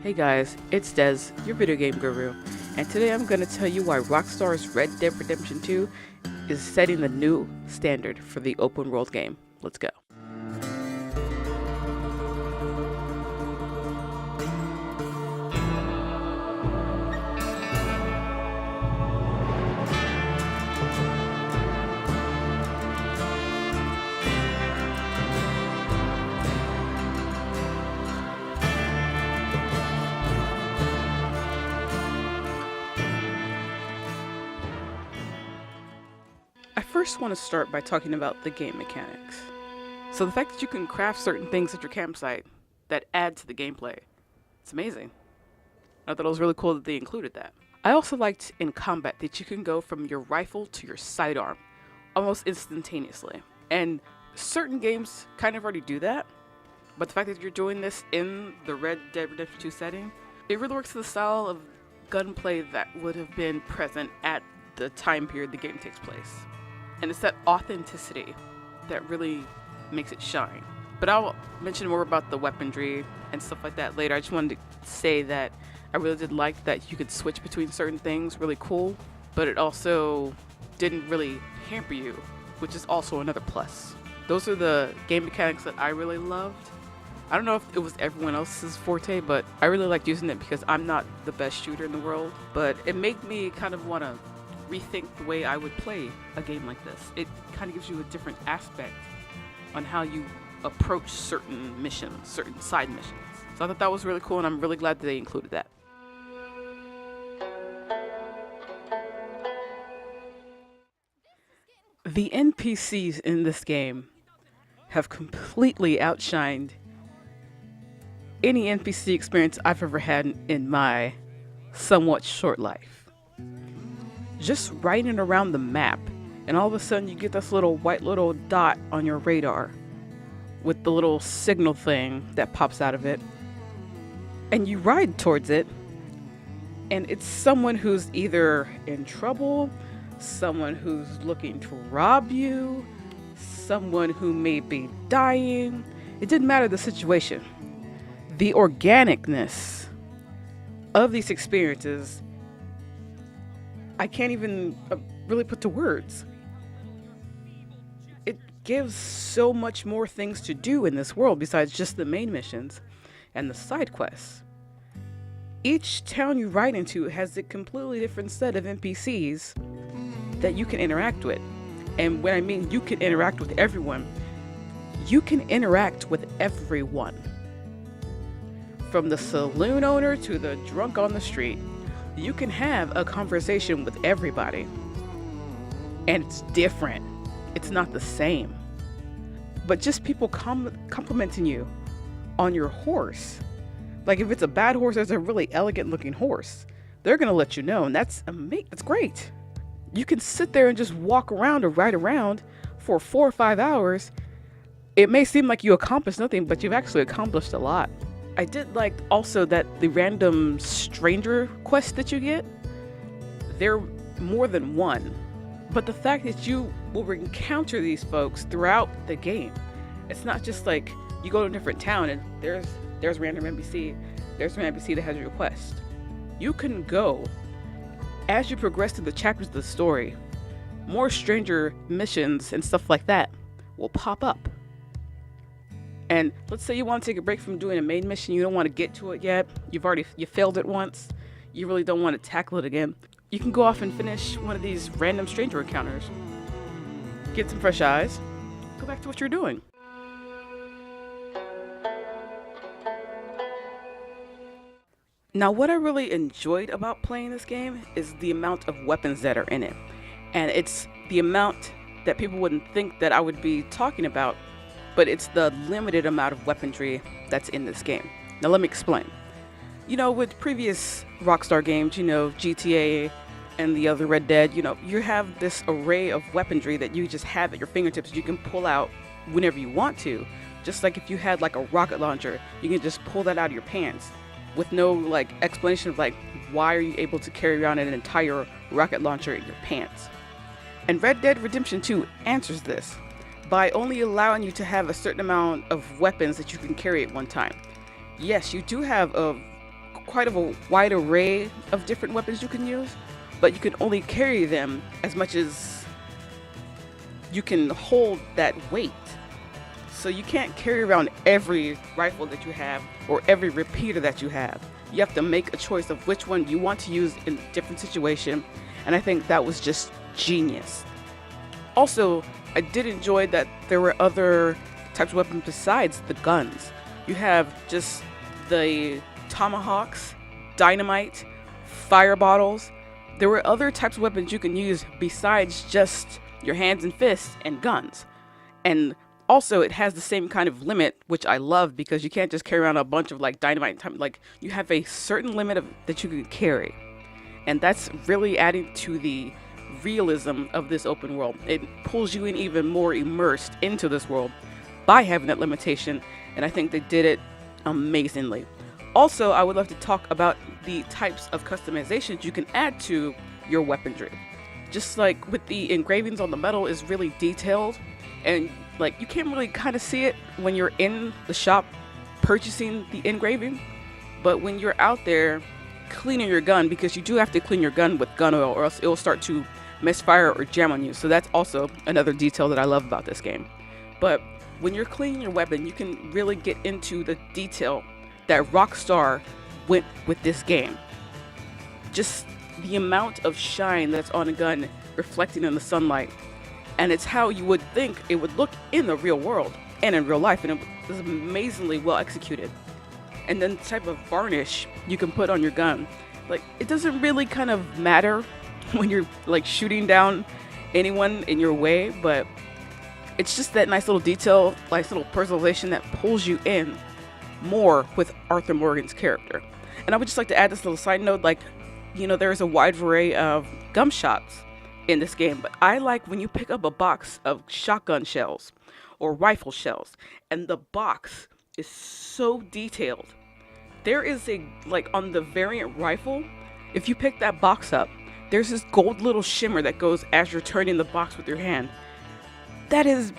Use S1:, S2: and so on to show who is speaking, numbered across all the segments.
S1: Hey guys, it's Des, your video game guru, and today I'm going to tell you why Rockstar's Red Dead Redemption 2 is setting the new standard for the open world game. Let's go. I first want to start by talking about the game mechanics. So the fact that you can craft certain things at your campsite that add to the gameplay, it's amazing. I thought it was really cool that they included that. I also liked in combat that you can go from your rifle to your sidearm almost instantaneously. And certain games kind of already do that, but the fact that you're doing this in the Red Dead Redemption 2 setting, it really works to the style of gunplay that would have been present at the time period the game takes place. And it's that authenticity that really makes it shine. But I'll mention more about the weaponry and stuff like that later. I just wanted to say that I really did like that you could switch between certain things, really cool, but it also didn't really hamper you, which is also another plus. Those are the game mechanics that I really loved. I don't know if it was everyone else's forte, but I really liked using it because I'm not the best shooter in the world, but it made me kind of want to rethink the way I would play a game like this. It kind of gives you a different aspect on how you approach certain missions, certain side missions. So I thought that was really cool, and I'm really glad that they included that. The NPCs in this game have completely outshined any NPC experience I've ever had in my somewhat short life. Just riding around the map, and all of a sudden you get this little white little dot on your radar with the little signal thing that pops out of it, and you ride towards it, and it's someone who's either in trouble, someone who's looking to rob you, someone who may be dying. It didn't matter the situation. The organicness of these experiences, I can't even really put to words. It gives so much more things to do in this world besides just the main missions and the side quests. Each town you ride into has a completely different set of NPCs that you can interact with. And when I mean you can interact with everyone, you can interact with everyone. From the saloon owner to the drunk on the street, you can have a conversation with everybody. And it's different. It's not the same. But just people complimenting you on your horse. Like if it's a bad horse, there's a really elegant looking horse. They're gonna let you know, and that's great. You can sit there and just walk around or ride around for 4 or 5 hours. It may seem like you accomplished nothing, but you've actually accomplished a lot. I did like also that the random stranger quests that you get, they're more than one. But the fact that you will encounter these folks throughout the game, it's not just like you go to a different town and there's random NPC, there's an NPC that has your request. You can go, as you progress through the chapters of the story, more stranger missions and stuff like that will pop up. And let's say you want to take a break from doing a main mission, you don't want to get to it yet, you failed it once, you really don't want to tackle it again. You can go off and finish one of these random stranger encounters, get some fresh eyes, go back to what you're doing. Now, what I really enjoyed about playing this game is the amount of weapons that are in it. And it's the amount that people wouldn't think that I would be talking about, but it's the limited amount of weaponry that's in this game. Now let me explain. With previous Rockstar games, GTA and the other Red Dead, you have this array of weaponry that you just have at your fingertips. You can pull out whenever you want to. Just like if you had like a rocket launcher, you can just pull that out of your pants with no explanation of why are you able to carry around an entire rocket launcher in your pants. And Red Dead Redemption 2 answers this by only allowing you to have a certain amount of weapons that you can carry at one time. Yes, you do have quite of a wide array of different weapons you can use, but you can only carry them as much as you can hold that weight. So you can't carry around every rifle that you have or every repeater that you have. You have to make a choice of which one you want to use in a different situation, and I think that was just genius. Also, I did enjoy that there were other types of weapons besides the guns. You have just the tomahawks, dynamite, fire bottles. There were other types of weapons you can use besides just your hands and fists and guns. And also, it has the same kind of limit, which I love, because you can't just carry around a bunch of like dynamite. Like, you have a certain limit that you can carry. And that's really adding to the realism of this open world. It pulls you in even more immersed into this world by having that limitation. And I think they did it amazingly. Also, I would love to talk about the types of customizations you can add to your weaponry. Just like with the engravings on the metal is really detailed, and like you can't really kind of see it when you're in the shop purchasing the engraving, but when you're out there cleaning your gun, because you do have to clean your gun with gun oil or else it will start to misfire or jam on you. So that's also another detail that I love about this game. But when you're cleaning your weapon, you can really get into the detail that Rockstar went with this game. Just the amount of shine that's on a gun reflecting in the sunlight. And it's how you would think it would look in the real world and in real life. And it was amazingly well executed. And then the type of varnish you can put on your gun. Like, it doesn't really kind of matter when you're like shooting down anyone in your way, but it's just that nice little detail, nice little personalization that pulls you in more with Arthur Morgan's character. And I would just like to add this little side note, like, you know, there's a wide array of gum shots in this game, but I like when you pick up a box of shotgun shells or rifle shells, and the box is so detailed. There is a, like on the variant rifle, if you pick that box up, there's this gold little shimmer that goes as you're turning the box with your hand. That is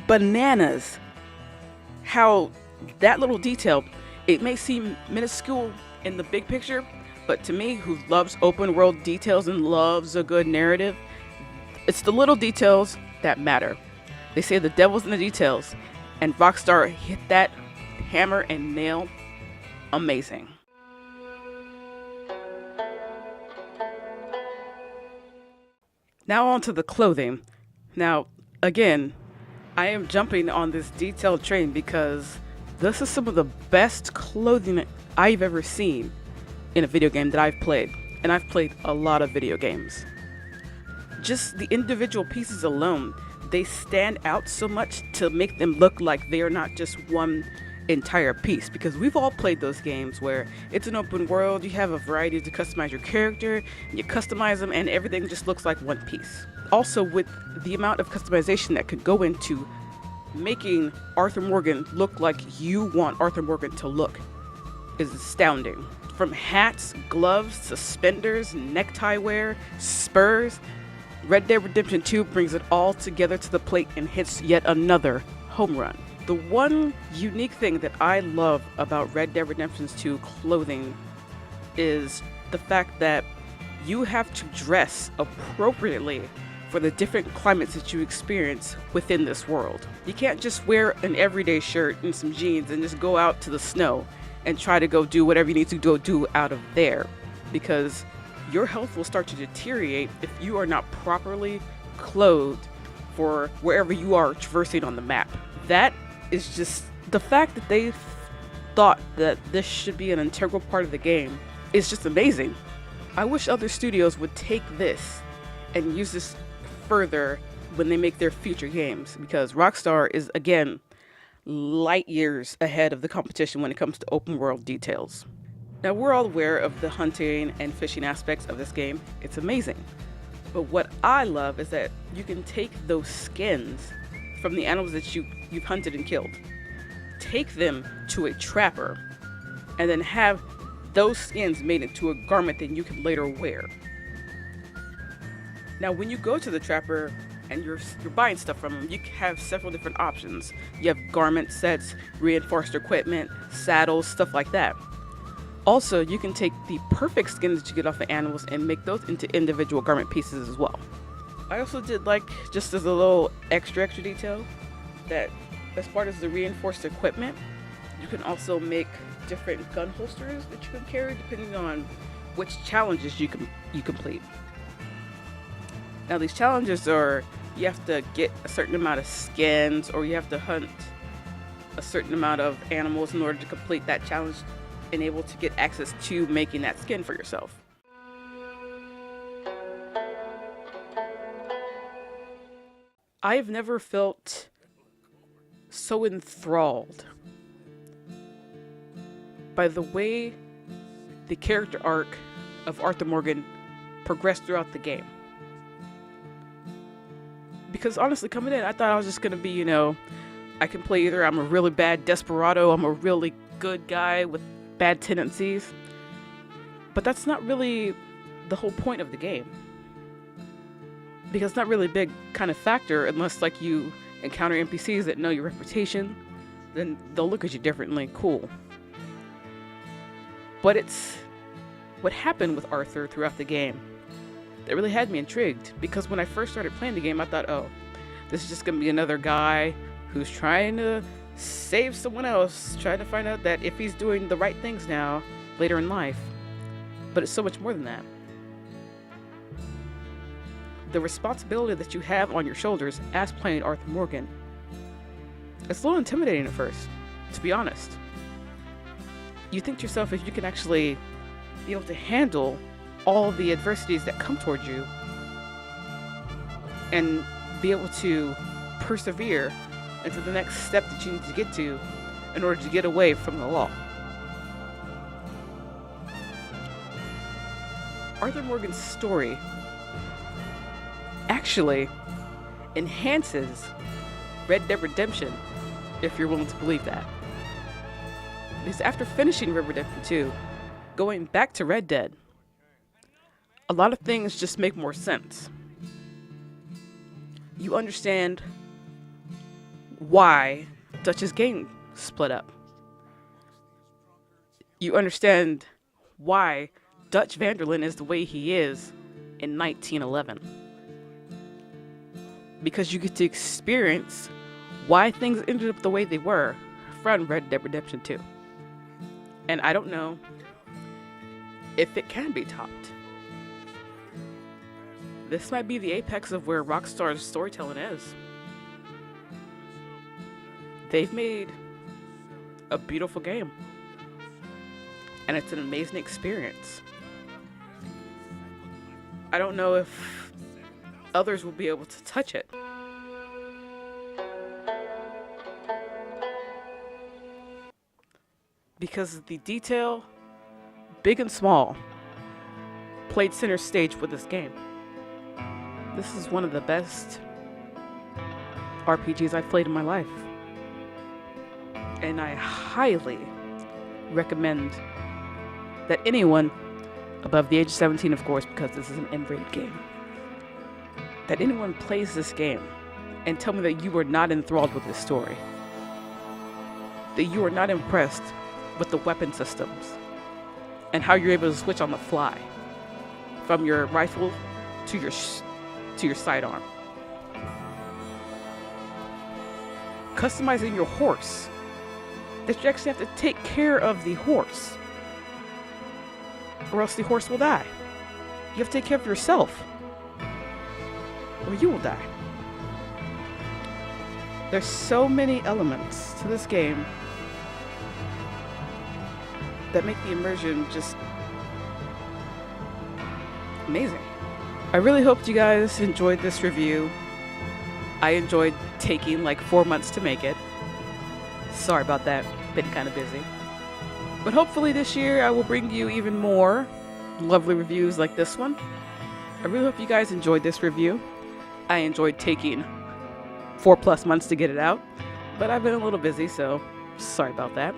S1: bananas. How that little detail, it may seem minuscule in the big picture, but to me, who loves open world details and loves a good narrative, it's the little details that matter. They say the devil's in the details, and Rockstar hit that hammer and nail amazing. Now on to the clothing. Now, again, I am jumping on this detailed train because this is some of the best clothing I've ever seen in a video game that I've played. And I've played a lot of video games. Just the individual pieces alone, they stand out so much to make them look like they are not just one entire piece, because we've all played those games where it's an open world, you have a variety to customize your character, you customize them, and everything just looks like one piece. Also, with the amount of customization that could go into making Arthur Morgan look like you want Arthur Morgan to look is astounding. From hats, gloves, suspenders, necktie wear, spurs, Red Dead Redemption 2 brings it all together to the plate and hits yet another home run. The one unique thing that I love about Red Dead Redemption 2 clothing is the fact that you have to dress appropriately for the different climates that you experience within this world. You can't just wear an everyday shirt and some jeans and just go out to the snow and try to go do whatever you need to go do out of there, because your health will start to deteriorate if you are not properly clothed for wherever you are traversing on the map. That is just the fact that they thought that this should be an integral part of the game is just amazing. I wish other studios would take this and use this further when they make their future games, because Rockstar is, again, light years ahead of the competition when it comes to open world details. Now, we're all aware of the hunting and fishing aspects of this game. It's amazing. But what I love is that you can take those skins from the animals that you've hunted and killed, take them to a trapper, and then have those skins made into a garment that you can later wear. Now, when you go to the trapper and you're buying stuff from them, you have several different options. You have garment sets, reinforced equipment, saddles, stuff like that. Also, you can take the perfect skins that you get off the animals and make those into individual garment pieces as well. I also did like, just as a little extra detail, that as part of the reinforced equipment, you can also make different gun holsters that you can carry depending on which challenges you complete. Now these challenges are, you have to get a certain amount of skins, or you have to hunt a certain amount of animals in order to complete that challenge and able to get access to making that skin for yourself. I've never felt so enthralled by the way the character arc of Arthur Morgan progressed throughout the game. Because honestly, coming in, I thought I was just gonna be, I can play either I'm a really bad desperado, I'm a really good guy with bad tendencies. But that's not really the whole point of the game. Because it's not really a big kind of factor unless like you encounter NPCs that know your reputation, then they'll look at you differently. Cool. But it's what happened with Arthur throughout the game that really had me intrigued, because when I first started playing the game, I thought, oh, this is just going to be another guy who's trying to save someone else, trying to find out that if he's doing the right things now, later in life. But it's so much more than that. The responsibility that you have on your shoulders as playing Arthur Morgan, it's a little intimidating at first, to be honest. You think to yourself, if you can actually be able to handle all the adversities that come towards you and be able to persevere into the next step that you need to get to in order to get away from the law. Arthur Morgan's story actually enhances Red Dead Redemption, if you're willing to believe that. Because after finishing Red Dead Redemption 2, going back to Red Dead, a lot of things just make more sense. You understand why Dutch's gang split up. You understand why Dutch Vanderlyn is the way he is in 1911. Because you get to experience why things ended up the way they were from Red Dead Redemption 2. And I don't know if it can be topped. This might be the apex of where Rockstar's storytelling is. They've made a beautiful game. And it's an amazing experience. I don't know if others will be able to touch it. Because the detail, big and small, played center stage with this game. This is one of the best RPGs I've played in my life. And I highly recommend that anyone above the age of 17, of course, because this is an M-rated game, that anyone plays this game and tell me that you are not enthralled with this story. That you are not impressed with the weapon systems and how you're able to switch on the fly from your rifle to your sidearm. Customizing your horse, that you actually have to take care of the horse, or else the horse will die. You have to take care of yourself, or you will die. There's so many elements to this game that make the immersion just amazing. I really hope you guys enjoyed this review. I enjoyed taking like 4 months to make it. Sorry about that, been kind of busy. But hopefully this year I will bring you even more lovely reviews like this one. I really hope you guys enjoyed this review. I enjoyed taking 4+ months to get it out, but I've been a little busy, so sorry about that.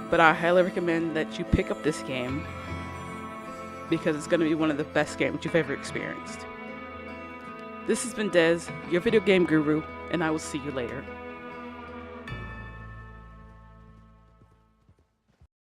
S1: But I highly recommend that you pick up this game because it's going to be one of the best games you've ever experienced. This has been Dez, your video game guru, and I will see you later.